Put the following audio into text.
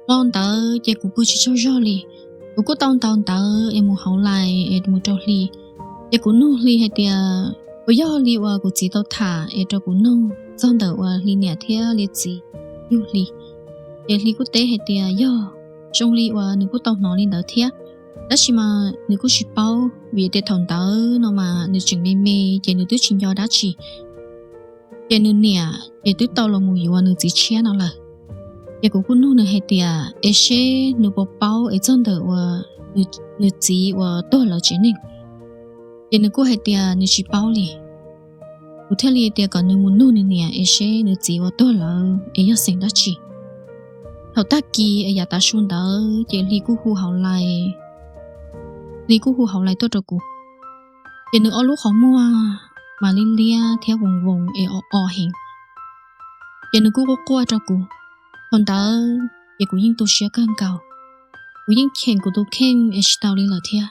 Long tớ chỉ cũng chỉ cho rồi li, cũng tông tớ em muốn hậu lại em muốn cho li, chỉ cũng nô li hay tiệt, bây giờ li và cũng chỉ tao thả em cho cũng nô, xong tớ và li nhẹ thiệt li chỉ, yêu li, em li cũng té hay tiệt giờ, trong li và nếu cũng tao nói li tớ thiệt, đó chỉ mà nếu cũng chỉ bao vì để thằng tớ nó mà nếu chừng mê, chỉ nếu tôi chừng do đã chỉ, chỉ nếu nhẹ, chỉ tôi tao là mùi và nếu chỉ chia nó là. Giờ cũng nô nè hay tiệt, em sẽ nếu bỏ bao em chân đỡ và nếu chỉ và tôi là chuyện này. Giờ nếu cũng hay tiệt nếu chỉ bao li, cụ thể li tiệt còn nếu muốn nô nè em sẽ nếu chỉ và tôi là em要sinh đó chỉ. Hậu ta kỳ em ta xuân đỡ, giờ li cũng hu hậu lại tôi cho cụ. Giờ nếu ở lúc họ mua mà li lia theo vùng em ở hình. Giờ nếu cũng có qua cho cụ. Còn đó, giờ cũng yên tôi sẽ càng cầu, cũng yên khen của tôi khen, em sẽ tao lên lời thiệt.